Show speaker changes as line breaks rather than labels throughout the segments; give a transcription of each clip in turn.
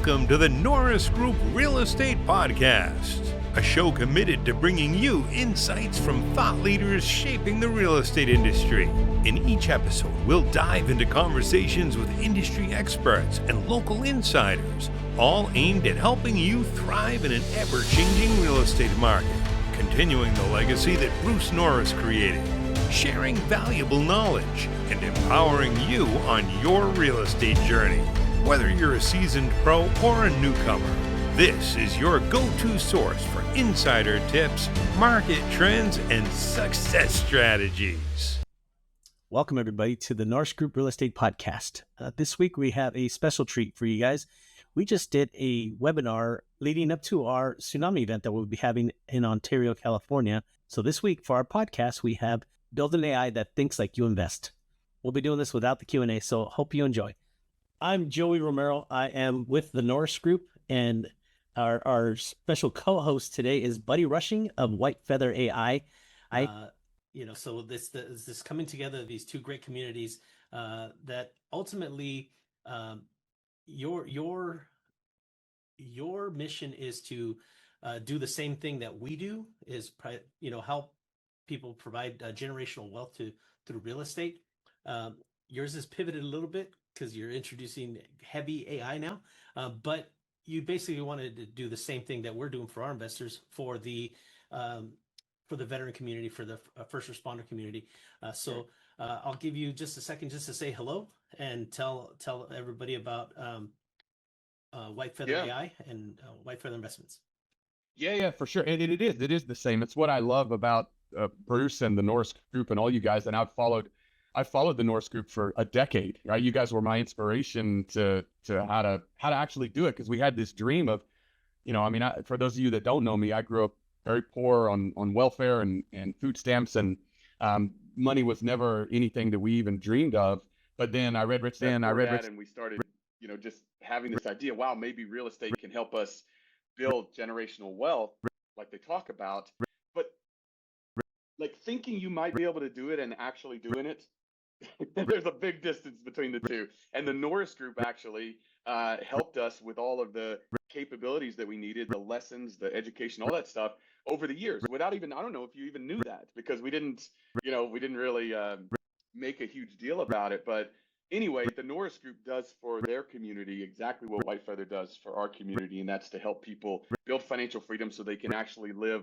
Welcome to the Norris Group Real Estate Podcast, a show committed to bringing you insights from thought leaders shaping the real estate industry. In each episode, we'll dive into conversations with industry experts and local insiders, all aimed at helping you thrive in an ever-changing real estate market, continuing the legacy that Bruce Norris created, sharing valuable knowledge, and empowering you on your real estate journey. Whether you're a seasoned pro or a newcomer, this is your go-to source for insider tips, market trends, and success strategies.
Welcome, everybody, to the Norris Group Real Estate Podcast. This week, we have a special treat for you guys. We just did a webinar leading up to our tsunami event that we'll be having in Ontario, California. So this week, for our podcast, we have Build an AI that thinks like you invest. We'll be doing this without the Q&A, so hope you enjoy. I'm Joey Romero. I am with the Norris Group, and our special co-host today is Buddy Rushing of White Feather AI. So this coming together of these two great communities that ultimately your mission is to do the same thing that we do, is help people provide generational wealth through real estate. Yours is pivoted a little bit because you're introducing heavy AI now, but you basically wanted to do the same thing that we're doing for our investors, for the veteran community, for the first responder community. I'll give you just a second just to say hello and tell everybody about White Feather AI and White Feather Investments.
Yeah, for sure. And it is the same. It's what I love about Bruce and the Norris Group and all you guys. And I've followed the Norris Group for a decade, right? You guys were my inspiration to how to actually do it, because we had this dream of, for those of you that don't know me, I grew up very poor on welfare and food stamps, and money was never anything that we even dreamed of. But then I read Rich Dad, and we started, just having this idea, wow, maybe real estate can help us build generational wealth like they talk about. But like thinking you might be able to do it and actually doing it, there's a big distance between the two. And the Norris Group actually helped us with all of the capabilities that we needed, the lessons, the education, all that stuff over the years, without even, I don't know if you even knew that, because we didn't really make a huge deal about it. But anyway, the Norris Group does for their community exactly what White Feather does for our community, and that's to help people build financial freedom so they can actually live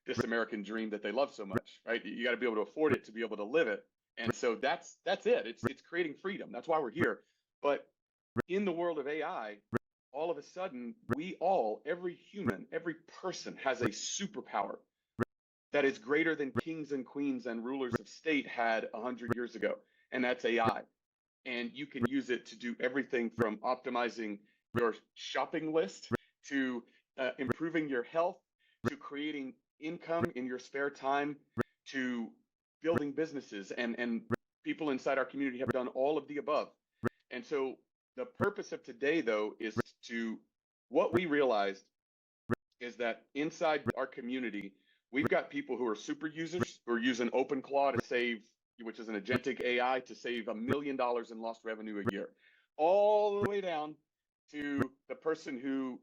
this American dream that they love so much, right? You got to be able to afford it to be able to live it. And so that's it. It's creating freedom. That's why we're here. But in the world of AI, all of a sudden, every human, every person has a superpower that is greater than kings and queens and rulers of state had 100 years ago. And that's AI. And you can use it to do everything from optimizing your shopping list to improving your health, to creating income in your spare time, to building businesses, and people inside our community have done all of the above. And so the purpose of today, though, is what we realized is that inside our community, we've got people who are super users who are using OpenClaw to save, which is an agentic AI, to save $1 million in lost revenue a year, all the way down to the person who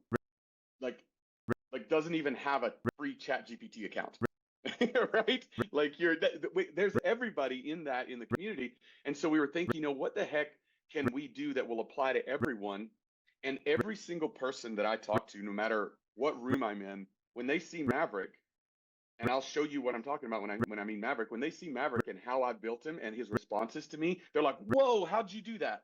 like doesn't even have a free ChatGPT account. Right? Like there's everybody in the community. And so we were thinking, what the heck can we do that will apply to everyone? And every single person that I talk to, no matter what room I'm in, when they see Maverick, and I'll show you what I'm talking about when I mean Maverick, when they see Maverick and how I built him and his responses to me, they're like, whoa, how'd you do that?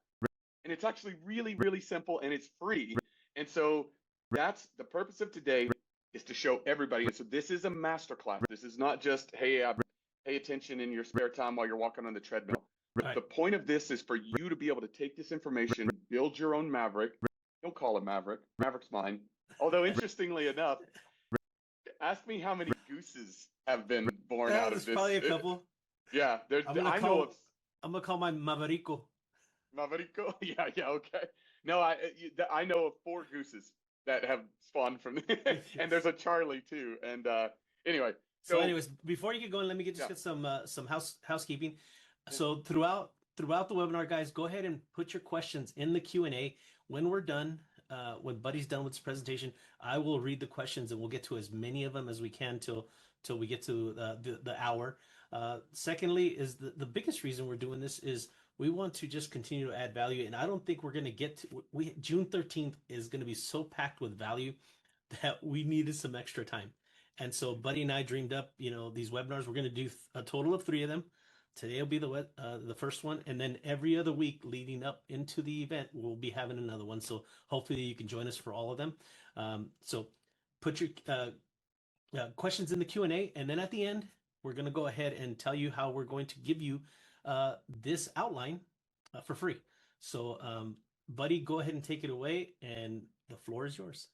And it's actually really, really simple, and it's free. And so that's the purpose of today, is to show everybody. And so this is a masterclass. This is not just, hey, pay attention in your spare time while you're walking on the treadmill. Right. The point of this is for you to be able to take this information, build your own Maverick. Don't call it Maverick. Maverick's mine. Although, interestingly enough, ask me how many gooses have been born out of this.
Probably a couple.
Yeah. I'm going
to call mine Maverico.
Maverico? Yeah, okay. No, I know of 4 gooses that have spawned from and there's a Charlie too. And anyway.
So anyways, before you get going, let me get some housekeeping. So throughout the webinar, guys, go ahead and put your questions in the Q&A. When we're done, when Buddy's done with his presentation, I will read the questions and we'll get to as many of them as we can till we get to the hour. Secondly, is the biggest reason we're doing this is we want to just continue to add value, and I don't think we're going to get to June 13th is going to be so packed with value that we needed some extra time. And so Buddy and I dreamed up, these webinars. We're going to do a total of 3 of them. Today will be the first one, and then every other week leading up into the event, we'll be having another one. So hopefully you can join us for all of them. So put your questions in the Q&A, and then at the end, we're going to go ahead and tell you how we're going to give you this outline for free. So Buddy, go ahead and take it away, and the floor is yours.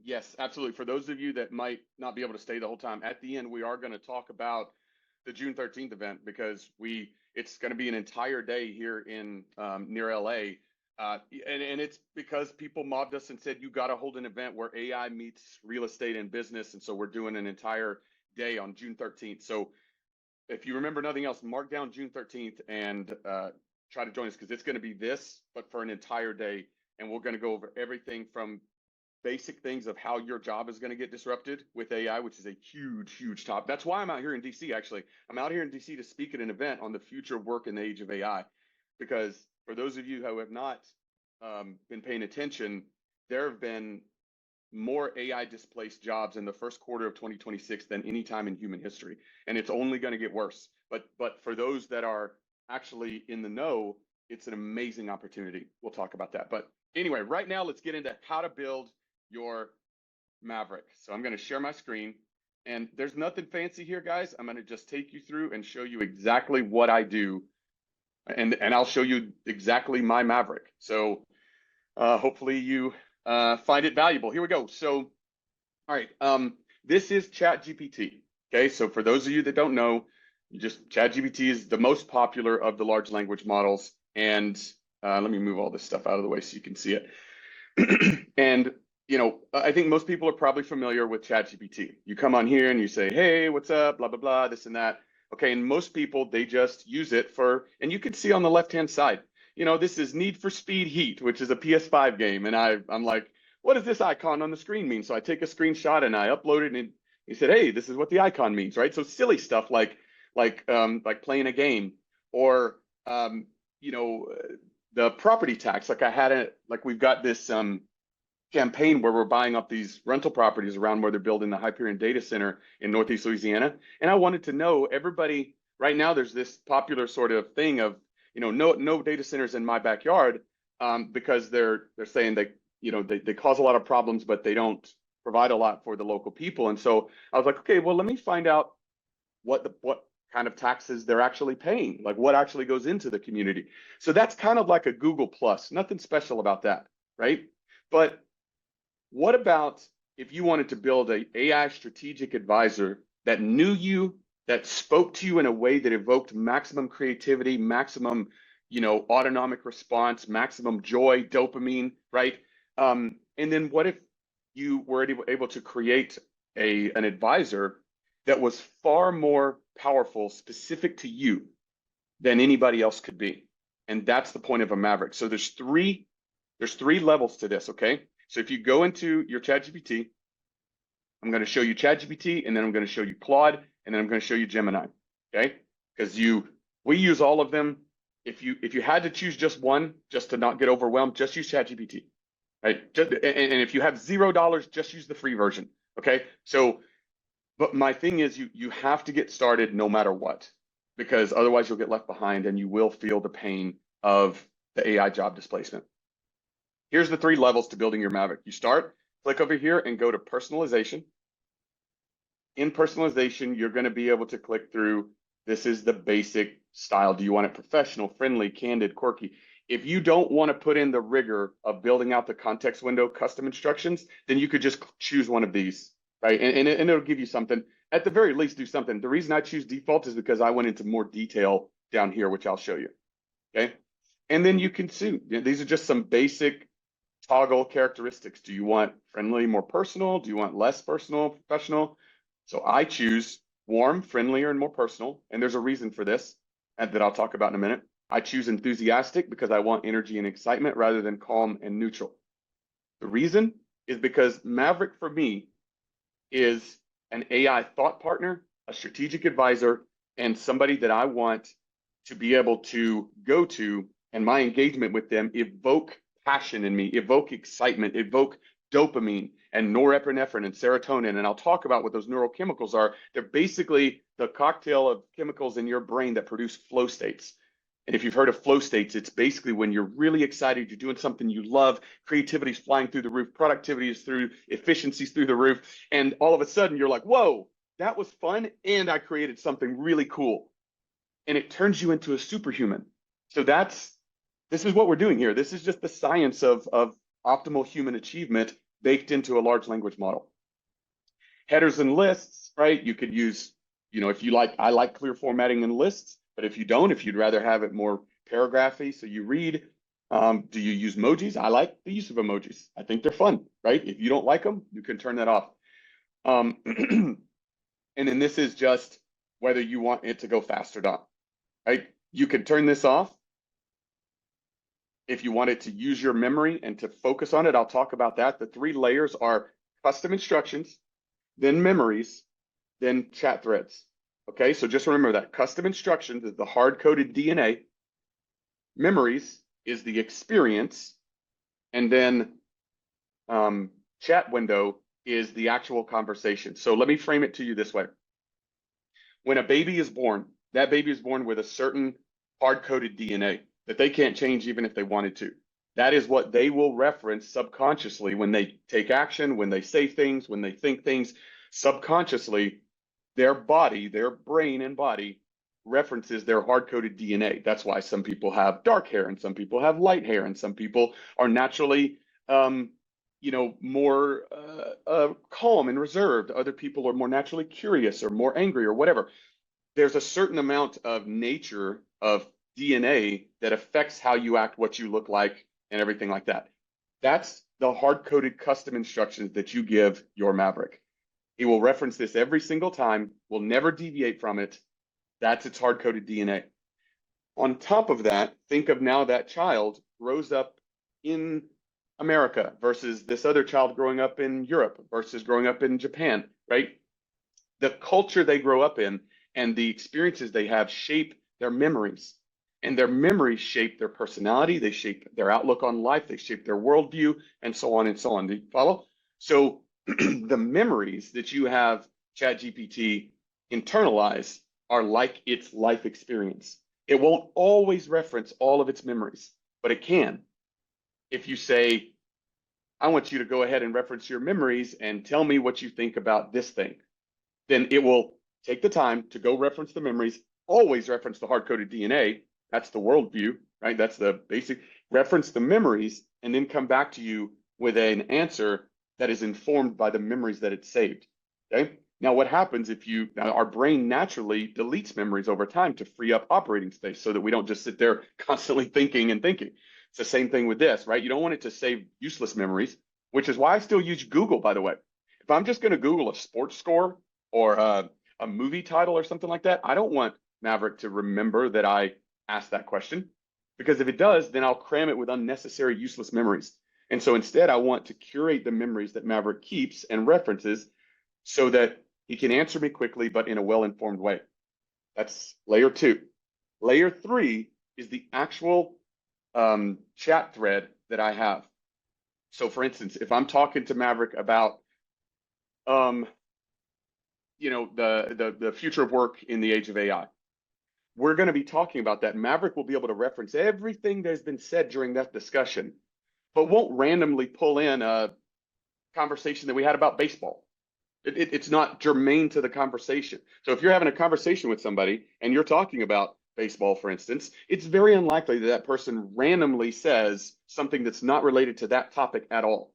Yes, absolutely. For those of you that might not be able to stay the whole time, at the end, we are going to talk about the June 13th event, because it's going to be an entire day here in near LA. And it's because people mobbed us and said, you got to hold an event where AI meets real estate and business. And so we're doing an entire day on June 13th. So if you remember nothing else, mark down June 13th and try to join us, because it's going to be this, but for an entire day. And we're going to go over everything from basic things of how your job is going to get disrupted with AI, which is a huge, huge topic. That's why I'm out here in DC, actually. I'm out here in DC to speak at an event on the future of work in the age of AI. Because for those of you who have not been paying attention, there have been more AI displaced jobs in the first quarter of 2026 than any time in human history. And it's only going to get worse. But for those that are actually in the know, it's an amazing opportunity. We'll talk about that. But anyway, right now, let's get into how to build your Maverick. So I'm going to share my screen, and there's nothing fancy here, guys. I'm going to just take you through and show you exactly what I do, and I'll show you exactly my Maverick. So hopefully you find it valuable. Here we go. So, all right, this is ChatGPT. Okay, so for those of you that don't know, ChatGPT is the most popular of the large language models, and let me move all this stuff out of the way so you can see it. And I think most people are probably familiar with ChatGPT. You come on here and you say, hey, what's up, blah, blah, blah, this and that. Okay, and most people, they just use it and you can see on the left-hand side, this is Need for Speed Heat, which is a PS5 game. And I'm like, what does this icon on the screen mean? So I take a screenshot and I upload it, and he said, hey, this is what the icon means, right? So silly stuff like playing a game, or, the property tax. We've got this campaign where we're buying up these rental properties around where they're building the Hyperion data center in Northeast Louisiana. And I wanted to know, everybody, right now there's this popular sort of thing of, no data centers in my backyard, because they're saying that, they cause a lot of problems, but they don't provide a lot for the local people. And so I was like, okay, well, let me find out what kind of taxes they're actually paying, like what actually goes into the community. So that's kind of like a Google Plus, nothing special about that, right? But what about if you wanted to build an AI strategic advisor that knew you, that spoke to you in a way that evoked maximum creativity, maximum, autonomic response, maximum joy, dopamine, right? And then what if you were able to create an advisor that was far more powerful, specific to you, than anybody else could be? And that's the point of a Maverick. So there's three levels to this, okay? So if you go into your ChatGPT, I'm going to show you ChatGPT, and then I'm going to show you Claude, and then I'm going to show you Gemini, okay? Because we use all of them. If you had to choose just one, just to not get overwhelmed, just use ChatGPT, right? And if you have $0, just use the free version, okay? So, but my thing is, you have to get started no matter what, because otherwise you'll get left behind and you will feel the pain of the AI job displacement. Here's the 3 levels to building your Maverick. You click over here and go to personalization. In personalization, you're going to be able to click through. This is the basic style. Do you want it professional, friendly, candid, quirky? If you don't want to put in the rigor of building out the context window custom instructions, then you could just choose one of these, right? And it'll give you something. At the very least, do something. The reason I choose default is because I went into more detail down here, which I'll show you, okay? And then you can see, these are just some basic toggle characteristics. Do you want friendly, more personal? Do you want less personal, professional? So I choose warm, friendlier, and more personal. And there's a reason for this that I'll talk about in a minute. I choose enthusiastic because I want energy and excitement rather than calm and neutral. The reason is because Maverick for me is an AI thought partner, a strategic advisor, and somebody that I want to be able to go to, and my engagement with them evoke passion in me, evoke excitement, evoke dopamine and norepinephrine and serotonin. And I'll talk about what those neurochemicals are. They're basically the cocktail of chemicals in your brain that produce flow states. And if you've heard of flow states, it's basically when you're really excited, you're doing something you love, creativity's flying through the roof, productivity is through, efficiency's through the roof, and all of a sudden you're like, whoa, that was fun, and I created something really cool. And it turns you into a superhuman. So this is what we're doing here. This is just the science of optimal human achievement baked into a large language model. Headers and lists, right? You could use, if you like, I like clear formatting in lists. But if you don't, if you'd rather have it more paragraphy, so you read, do you use emojis? I like the use of emojis. I think they're fun, right? If you don't like them, you can turn that off. And then this is just whether you want it to go fast or not, right? You can turn this off. If you want it to use your memory and to focus on it, I'll talk about that. The 3 layers are custom instructions, then memories, then chat threads. Okay, so just remember that custom instructions is the hard-coded DNA, memories is the experience, and then chat window is the actual conversation. So let me frame it to you this way. When a baby is born, that baby is born with a certain hard-coded DNA that they can't change even if they wanted to. That is what they will reference subconsciously when they take action, when they say things, when they think things. Subconsciously, their body, their brain and body references their hard-coded DNA. That's why some people have dark hair and some people have light hair and some people are naturally, more calm and reserved. Other people are more naturally curious or more angry or whatever. There's a certain amount of nature of DNA that affects how you act, what you look like, and everything like that. That's the hard-coded custom instructions that you give your Maverick. It will reference this every single time, will never deviate from it. That's its hard-coded DNA. On top of that, think of now that child grows up in America versus this other child growing up in Europe versus growing up in Japan, right? The culture they grow up in and the experiences they have shape their memories. And their memories shape their personality, they shape their outlook on life, they shape their worldview, and so on and so on. Do you follow? So the memories that you have ChatGPT internalize are like its life experience. It won't always reference all of its memories, but it can. If you say, I want you to go ahead and reference your memories and tell me what you think about this thing, then it will take the time to go reference the memories, always reference the hard-coded DNA. That's the worldview, right? That's the basic, reference the memories, and then come back to you with an answer that is informed by the memories that it saved, okay? Now, what happens if our brain naturally deletes memories over time to free up operating space so that we don't just sit there constantly thinking and thinking. It's the same thing with this, right? You don't want it to save useless memories, which is why I still use Google, by the way. If I'm just going to Google a sports score or a movie title or something like that, I don't want Maverick to remember that I asked that question, because if it does, then I'll cram it with unnecessary, useless memories. And so instead, I want to curate the memories that Maverick keeps and references so that he can answer me quickly, but in a well-informed way. That's layer 2. Layer 3 is the actual chat thread that I have. So for instance, if I'm talking to Maverick about, the future of work in the age of AI, we're going to be talking about that. Maverick will be able to reference everything that's been said during that discussion, but won't randomly pull in a conversation that we had about baseball. It's not germane to the conversation. So if you're having a conversation with somebody and you're talking about baseball, for instance, it's very unlikely that that person randomly says something that's not related to that topic at all,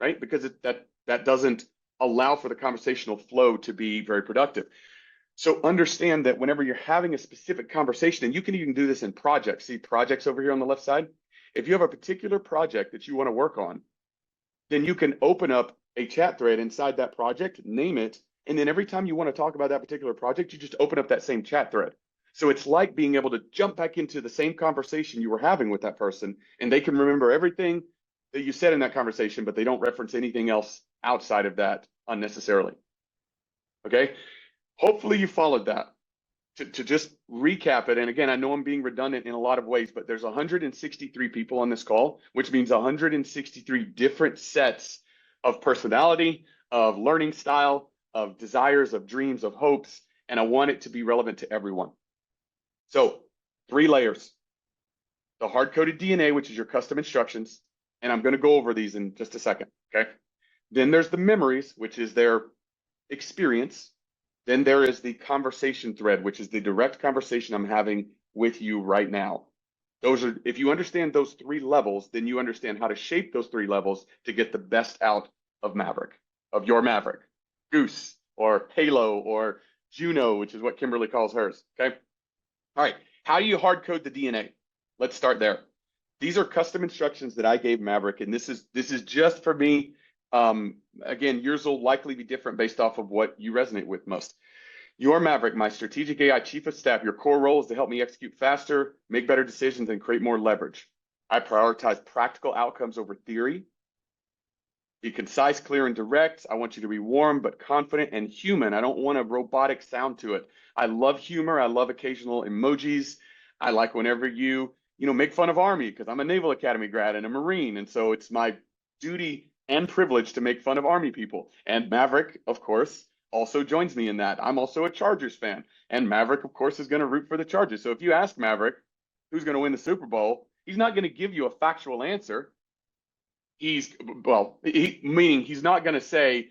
right? Because that doesn't allow for the conversational flow to be very productive. So understand that whenever you're having a specific conversation, and you can even do this in projects, see projects over here on the left side. If you have a particular project that you want to work on, then you can open up a chat thread inside that project, name it, and then every time you want to talk about that particular project, you just open up that same chat thread. So it's like being able to jump back into the same conversation you were having with that person, and they can remember everything that you said in that conversation, but they don't reference anything else outside of that unnecessarily. Okay. Hopefully you followed that. To just recap it, and again, I know I'm being redundant in a lot of ways, but there's 163 people on this call, which means 163 different sets of personality, of learning style, of desires, of dreams, of hopes, and I want it to be relevant to everyone. So 3 layers: the hard-coded DNA, which is your custom instructions, and I'm going to go over these in just a second, okay? Then there's the memories, which is their experience. Then there is the conversation thread, which is the direct conversation I'm having with you right now. Those are, if you understand those 3 levels, then you understand how to shape those 3 levels to get the best out of Maverick, of your Maverick, Goose, or Halo, or Juno, which is what Kimberly calls hers, okay? All right, how do you hard code the DNA? Let's start there. These are custom instructions that I gave Maverick, and this is just for me. Again, yours will likely be different based off of what you resonate with most. Your Maverick, my strategic AI chief of staff, your core role is to help me execute faster, make better decisions, and create more leverage. I prioritize practical outcomes over theory. Be concise, clear, and direct. I want you to be warm but confident and human. I don't want a robotic sound to it. I love humor. I love occasional emojis. I like whenever you make fun of Army, because I'm a Naval Academy grad and a Marine, and so it's my duty and privilege to make fun of Army people. And Maverick, of course, also joins me in that. I'm also a Chargers fan, and Maverick, of course, is going to root for the Chargers. So if you ask Maverick who's going to win the Super Bowl, he's not going to give you a factual answer. Meaning he's not going to say,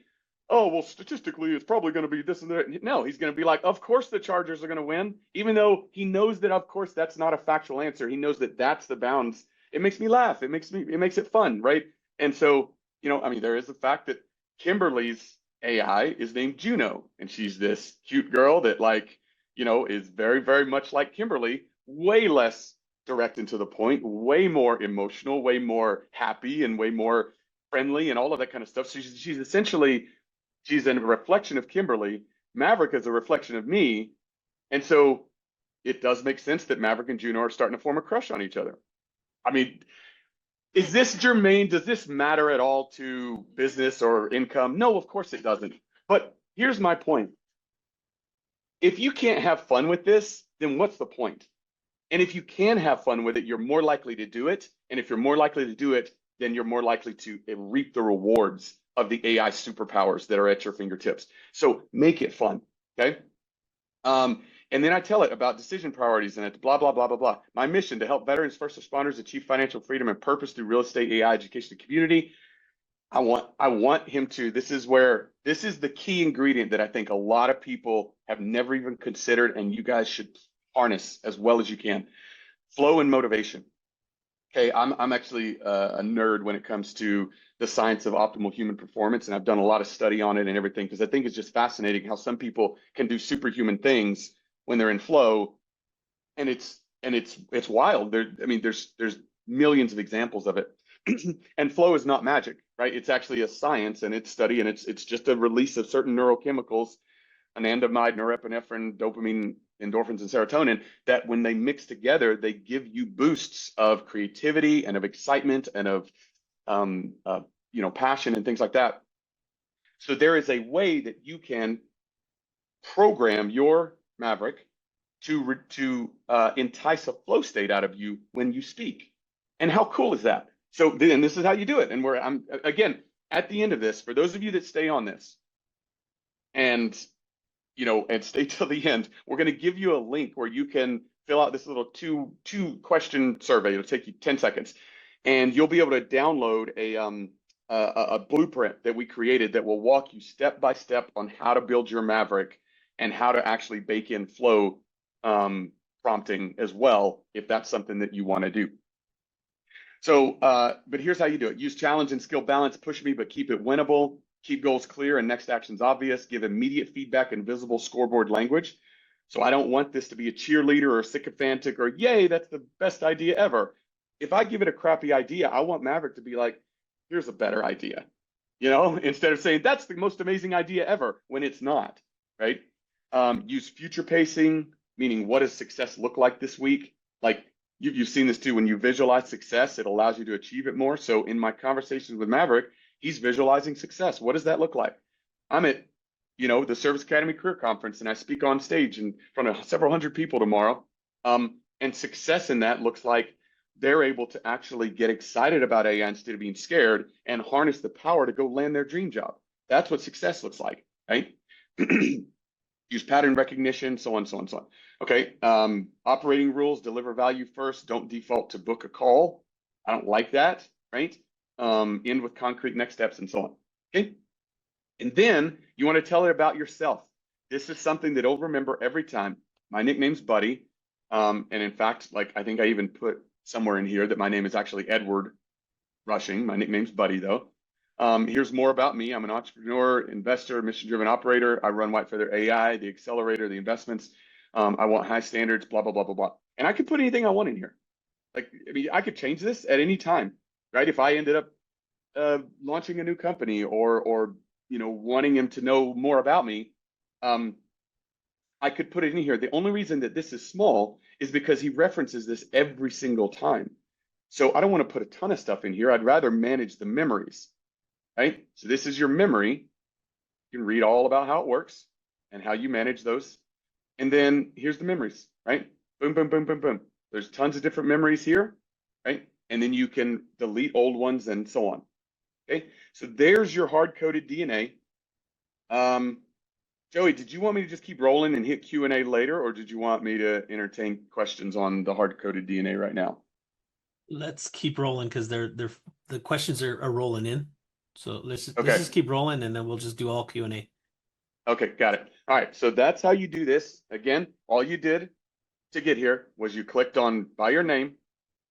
oh, well, statistically, it's probably going to be this and that. No, he's going to be like, of course the Chargers are going to win, even though he knows that, of course, that's not a factual answer. He knows that that's the bounds. It makes me laugh. It makes it fun, right? And so, there is the fact that Kimberly's AI is named Juno, and she's this cute girl that, is very, very much like Kimberly, way less direct and to the point, way more emotional, way more happy, and way more friendly, and all of that kind of stuff. So she's essentially, she's a reflection of Kimberly. Maverick is a reflection of me. And so it does make sense that Maverick and Juno are starting to form a crush on each other. I mean, is this germane? Does this matter at all to business or income? No, of course it doesn't. But here's my point. If you can't have fun with this, then what's the point? And if you can have fun with it, you're more likely to do it. And if you're more likely to do it, then you're more likely to reap the rewards of the AI superpowers that are at your fingertips. So make it fun, okay? And then I tell it about decision priorities and it, blah, blah, blah, blah, blah. My mission: to help veterans, first responders achieve financial freedom and purpose through real estate, AI, education, and community. I want him to, this is the key ingredient that I think a lot of people have never even considered, and you guys should harness as well as you can. Flow and motivation. Okay, I'm actually a nerd when it comes to the science of optimal human performance, and I've done a lot of study on it and everything, because I think it's just fascinating how some people can do superhuman things when they're in flow, and it's wild. There's millions of examples of it. And flow is not magic, right? It's actually a science, and it's study, and it's just a release of certain neurochemicals, anandamide, norepinephrine, dopamine, endorphins, and serotonin, that when they mix together, they give you boosts of creativity and of excitement and of passion and things like that. So there is a way that you can program your Maverick to entice a flow state out of you when you speak. And how cool is that? So then this is how you do it. And I'm again at the end of this, for those of you that stay on this and stay till the end, we're going to give you a link where you can fill out this little two question survey. It'll take you 10 seconds, and you'll be able to download a blueprint that we created that will walk you step by step on how to build your Maverick and how to actually bake in flow prompting as well, if that's something that you want to do. So, but here's how you do it. Use challenge and skill balance. Push me, but keep it winnable. Keep goals clear and next actions obvious. Give immediate feedback in visible scoreboard language. So I don't want this to be a cheerleader or sycophantic or, yay, that's the best idea ever. If I give it a crappy idea, I want Maverick to be like, here's a better idea, instead of saying that's the most amazing idea ever when it's not, right? Use future pacing, meaning what does success look like this week? Like,
you've seen this too. When you visualize success, it allows you to achieve it more. So in my conversations with Maverick, he's visualizing success. What does that look like? I'm at, the Service Academy Career Conference, and I speak on stage in front of several hundred people tomorrow. And success in that looks like they're able to actually get excited about AI instead of being scared and harness the power to go land their dream job. That's what success looks like, right? Use pattern recognition, so on, so on, so on. Okay, operating rules, deliver value first. Don't default to book a call. I don't like that, right? End with concrete next steps and so on, okay? And then you want to tell it about yourself. This is something that it'll remember every time. My nickname's Buddy. And in fact, like I think I even put somewhere in here that my name is actually Edward Rushing. My nickname's Buddy though. Here's more about me. I'm an entrepreneur, investor, mission-driven operator. I run White Feather AI, the accelerator, the investments. I want high standards, blah, blah, blah, blah, blah. And I could put anything I want in here. Like, I mean, I could change this at any time, right? If I ended up launching a new company or wanting him to know more about me, I could put it in here. The only reason that this is small is because he references this every single time. So I don't want to put a ton of stuff in here. I'd rather manage the memories, right? So this is your memory. You can read all about how it works and how you manage those. And then here's the memories, right? Boom, boom, boom, boom, boom. There's tons of different memories here, right? And then you can delete old ones and so on. Okay, so there's your hard-coded DNA. Joey, did you want me to just keep rolling and hit Q&A later, or did you want me to entertain questions on the hard-coded DNA right now?
Let's keep rolling because the questions are rolling in. So let's
Okay.
just keep rolling, and then we'll just do all Q&A.
Okay, got it. All right, so that's how you do this. Again, all you did to get here was you clicked on by your name,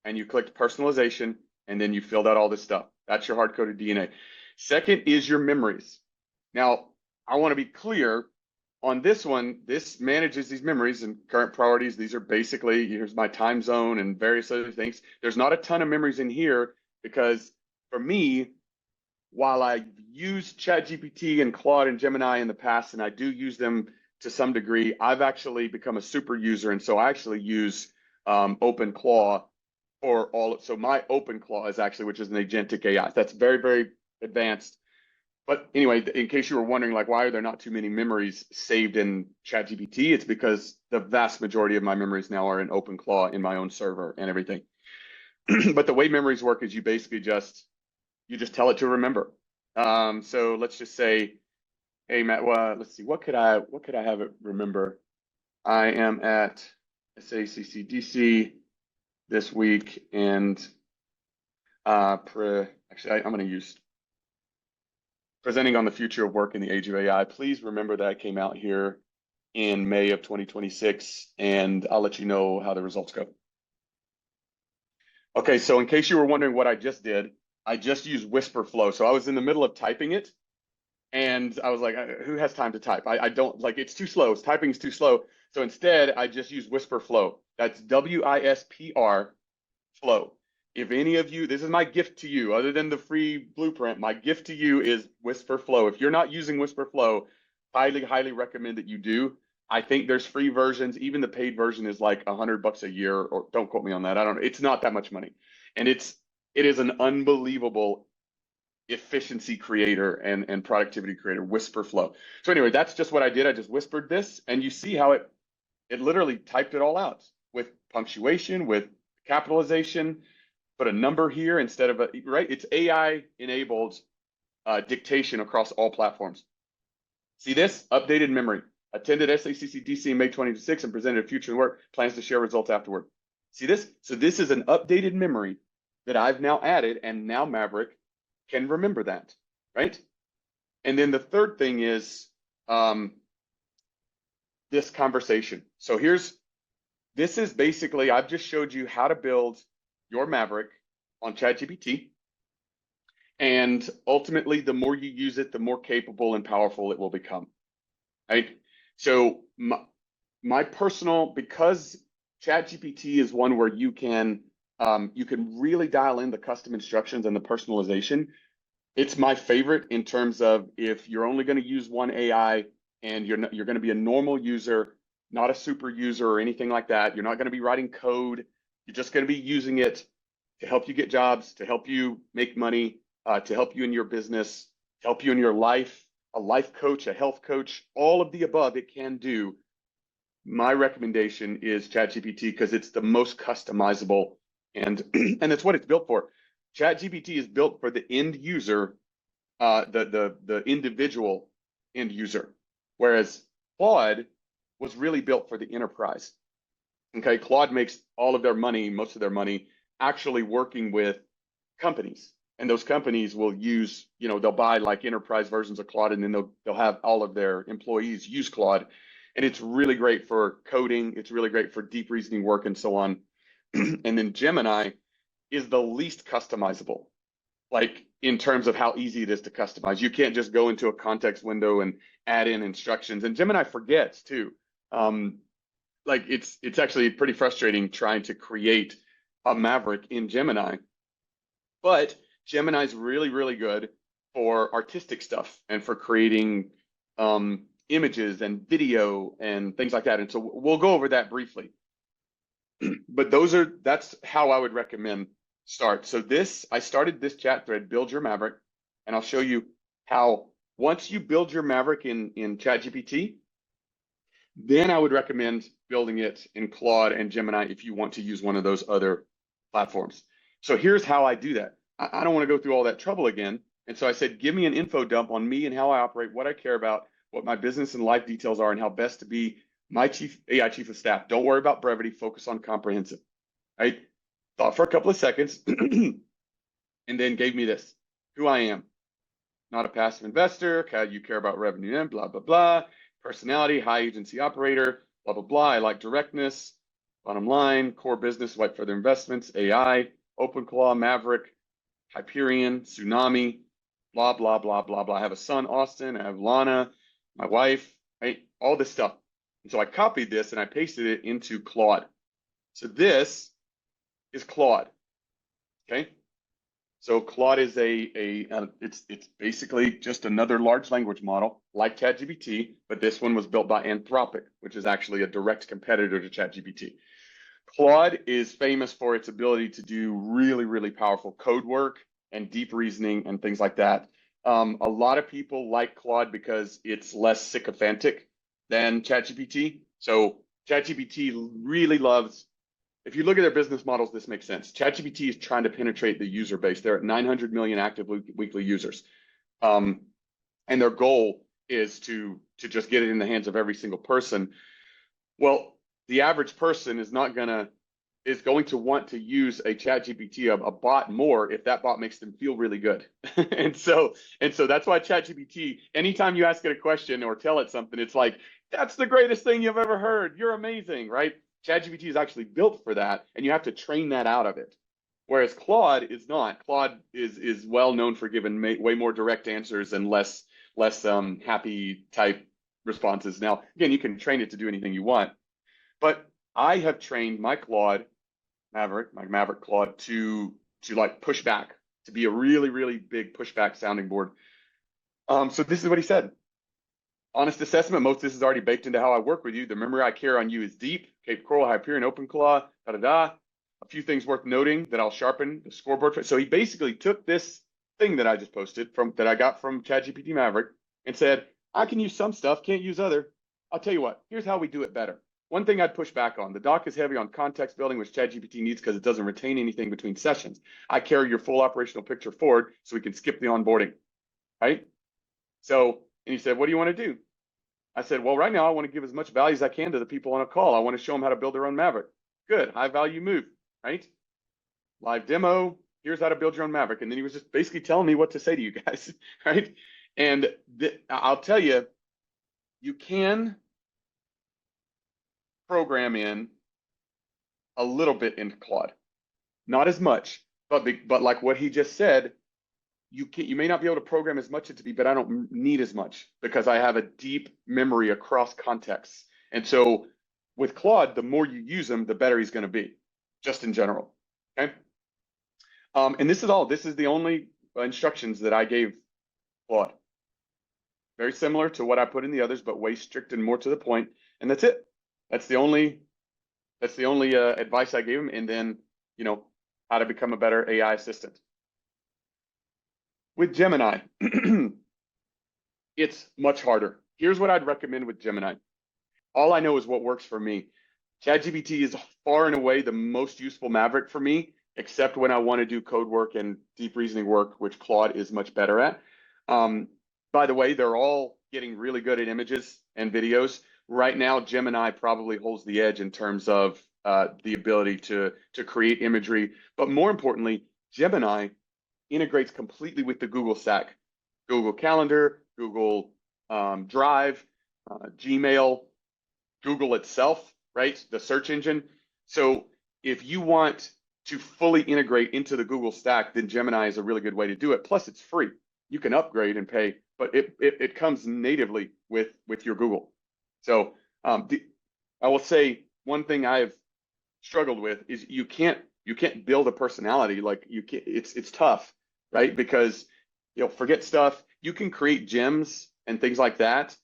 and you clicked personalization, and then you filled out all this stuff. That's your hard-coded DNA. Second is your memories. Now, I want to be clear on this one. This manages these memories and current priorities. These are basically, here's my time zone and various other things. There's not a ton of memories in here because for me, while I use ChatGPT and Claude and Gemini in the past, and I do use them to some degree, I've actually become a super user. And so I actually use OpenClaw for all. So my OpenClaw is actually, which is an agentic AI. That's very, very advanced. But anyway, in case you were wondering, like, why are there not too many memories saved in ChatGPT? It's because the vast majority of my memories now are in OpenClaw in my own server and everything. But the way memories work is you basically just tell it to remember. So let's just say, hey Matt, let's see, what could I have it remember? I am at SACCDC this week, and actually I'm going to use presenting on the future of work in the age of AI. Please remember that I came out here in May of 2026, and I'll let you know how the results go. Okay, so in case you were wondering what I just did, I just used Whisper Flow. So I was in the middle of typing it, and I was like, who has time to type? I don't, like, it's too slow. Typing is too slow. So instead, I just use Whisper Flow. That's WISPR Flow. If any of you, this is my gift to you, other than the free blueprint, my gift to you is Whisper Flow. If you're not using Whisper Flow, highly, highly recommend that you do. I think there's free versions. Even the paid version is like $100 a year, or don't quote me on that. I don't know. It's not that much money. And it is an unbelievable efficiency creator and productivity creator, Whisper Flow. So anyway, that's just what I did. I just whispered this, and you see how it literally typed it all out with punctuation, with capitalization, put a number here instead of right? It's AI enabled dictation across all platforms. See this? Updated memory. Attended SACCDC in May 2026 and presented a future work, plans to share results afterward. See this? So this is an updated memory that I've now added, and now Maverick can remember that, right? And then the third thing is this conversation. So this is basically, I've just showed you how to build your Maverick on ChatGPT. And ultimately, the more you use it, the more capable and powerful it will become, right? So my personal, because ChatGPT is one where you can really dial in the custom instructions and the personalization. It's my favorite in terms of if you're only going to use one AI and you're going to be a normal user, not a super user or anything like that. You're not going to be writing code. You're just going to be using it to help you get jobs, to help you make money, to help you in your business, to help you in your life, a life coach, a health coach, all of the above it can do. My recommendation is ChatGPT because it's the most customizable and and that's what it's built for. ChatGPT is built for the end user, the individual end user, whereas Claude was really built for the enterprise. Okay, Claude makes all of their money, most of their money, actually working with companies, and those companies will use, they'll buy like enterprise versions of Claude, and then they'll have all of their employees use Claude, and it's really great for coding. It's really great for deep reasoning work and so on. And then Gemini is the least customizable, like in terms of how easy it is to customize. You can't just go into a context window and add in instructions, and Gemini forgets too. Like it's actually pretty frustrating trying to create a Maverick in Gemini, but Gemini is really, really good for artistic stuff and for creating images and video and things like that. And so we'll go over that briefly. But that's how I would recommend start. So I started this chat thread, build your Maverick, and I'll show you how once you build your Maverick in ChatGPT, then I would recommend building it in Claude and Gemini if you want to use one of those other platforms. So here's how I do that. I don't want to go through all that trouble again. And so I said, give me an info dump on me and how I operate, what I care about, what my business and life details are, and how best to be my AI chief of staff. Don't worry about brevity, focus on comprehensive. Right? Thought for a couple of seconds and then gave me this, who I am. Not a passive investor, you care about revenue and blah, blah, blah. Personality, high agency operator, blah, blah, blah. I like directness. Bottom line, core business, white feather investments, AI, OpenClaw, Maverick, Hyperion, Tsunami, blah, blah, blah, blah, blah. I have a son, Austin. I have Lana, my wife, right? All this stuff. And so I copied this and I pasted it into Claude. So this is Claude. Okay. So Claude is it's basically just another large language model like ChatGPT, but this one was built by Anthropic, which is actually a direct competitor to ChatGPT. Claude is famous for its ability to do really, really powerful code work and deep reasoning and things like that. A lot of people like Claude because it's less sycophantic than ChatGPT. So ChatGPT really loves, if you look at their business models, this makes sense. ChatGPT is trying to penetrate the user base. They're at 900 million active weekly users. And their goal is to just get it in the hands of every single person. Well, the average person is going to want to use a ChatGPT, a bot, more if that bot makes them feel really good. and so that's why ChatGPT, anytime you ask it a question or tell it something, it's like, that's the greatest thing you've ever heard. You're amazing, right? ChatGPT is actually built for that, and you have to train that out of it. Whereas Claude is not. Claude is well known for giving way more direct answers and less happy type responses. Now, again, you can train it to do anything you want, but I have trained my Claude Maverick, my Maverick Claude, to like push back, to be a really, really big pushback sounding board. So this is what he said. Honest assessment, most of this is already baked into how I work with you. The memory I carry on you is deep. Cape Coral, Hyperion, OpenClaw, da-da-da. A few things worth noting that I'll sharpen the scoreboard. So he basically took this thing that I just posted that I got from ChatGPT Maverick and said, I can use some stuff, can't use other. I'll tell you what, here's how we do it better. One thing I'd push back on, the doc is heavy on context building, which ChatGPT needs because it doesn't retain anything between sessions. I carry your full operational picture forward so we can skip the onboarding, right? So, and he said, what do you want to do? I said, well, right now I want to give as much value as I can to the people on a call. I want to show them how to build their own Maverick. Good, high value move, right? Live demo, here's how to build your own Maverick. And then he was just basically telling me what to say to you guys, right? And I'll tell you, you can program in a little bit in Claude, not as much, but like what he just said, you may not be able to program as much into me, but I don't need as much because I have a deep memory across contexts. And so with Claude, the more you use him, the better he's going to be, just in general. Okay. And this is the only instructions that I gave Claude. Very similar to what I put in the others, but way strict and more to the point. And that's it. That's the only That's the only advice I gave him. And then, how to become a better AI assistant. With Gemini, it's much harder. Here's what I'd recommend with Gemini. All I know is what works for me. ChatGPT is far and away the most useful Maverick for me, except when I want to do code work and deep reasoning work, which Claude is much better at. By the way, they're all getting really good at images and videos. Right now, Gemini probably holds the edge in terms of the ability to create imagery. But more importantly, Gemini integrates completely with the Google stack. Google Calendar, Google Drive, Gmail, Google itself, right? The search engine. So if you want to fully integrate into the Google stack, then Gemini is a really good way to do it. Plus, it's free. You can upgrade and pay, but it comes natively with your Google. So I will say one thing I've struggled with is you can't build a personality like you can. It's tough, right? Because forget stuff. You can create gems and things like that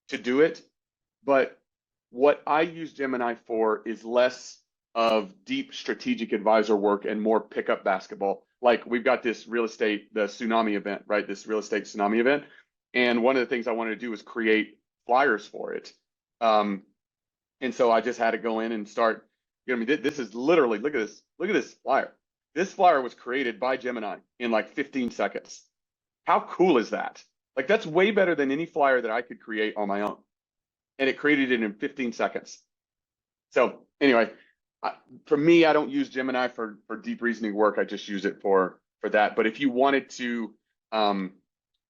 to do it, but what I use Gemini for is less of deep strategic advisor work and more pickup basketball. Like we've got this the tsunami event, right? This real estate tsunami event. And one of the things I wanted to do was create flyers for it. And so I just had to go in and start, this is literally, look at this flyer. This flyer was created by Gemini in like 15 seconds. How cool is that? Like that's way better than any flyer that I could create on my own. And it created it in 15 seconds. So anyway, for me, I don't use Gemini for deep reasoning work. I just use it for that. But if you wanted to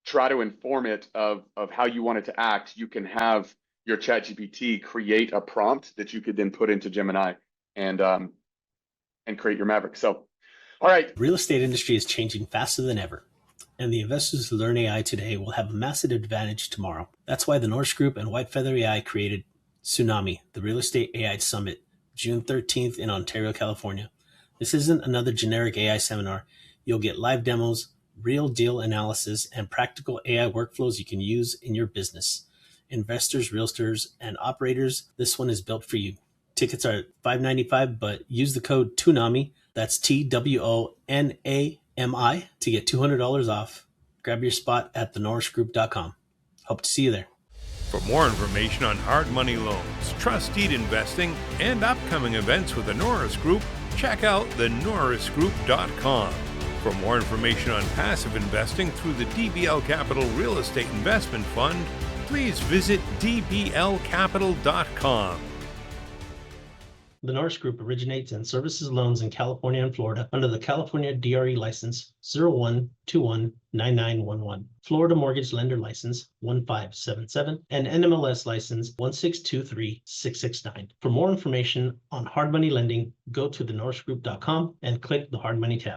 try to inform it of how you want it to act, you can have your ChatGPT create a prompt that you could then put into Gemini and create your Maverick. So, all right.
The real estate industry is changing faster than ever, and the investors who learn AI today will have a massive advantage tomorrow. That's why the Norris Group and White Feather AI created Tsunami, the Real Estate AI Summit, June 13th in Ontario, California. This isn't another generic AI seminar. You'll get live demos, real deal analysis, and practical AI workflows you can use in your business. Investors, realtors, and operators, this one is built for you. Tickets are $5.95, but use the code TWONAMI, that's TWONAMI, to get $200 off. Grab your spot at thenorrisgroup.com. Hope to see you there.
For more information on hard money loans, trust deed investing, and upcoming events with the Norris Group, check out thenorrisgroup.com. For more information on passive investing through the DBL Capital Real Estate Investment Fund, please visit dblcapital.com.
The Norris Group originates and services loans in California and Florida under the California DRE license 01219911, Florida Mortgage Lender license 1577, and NMLS license 1623669. For more information on hard money lending, go to thenorrisgroup.com and click the hard money tab.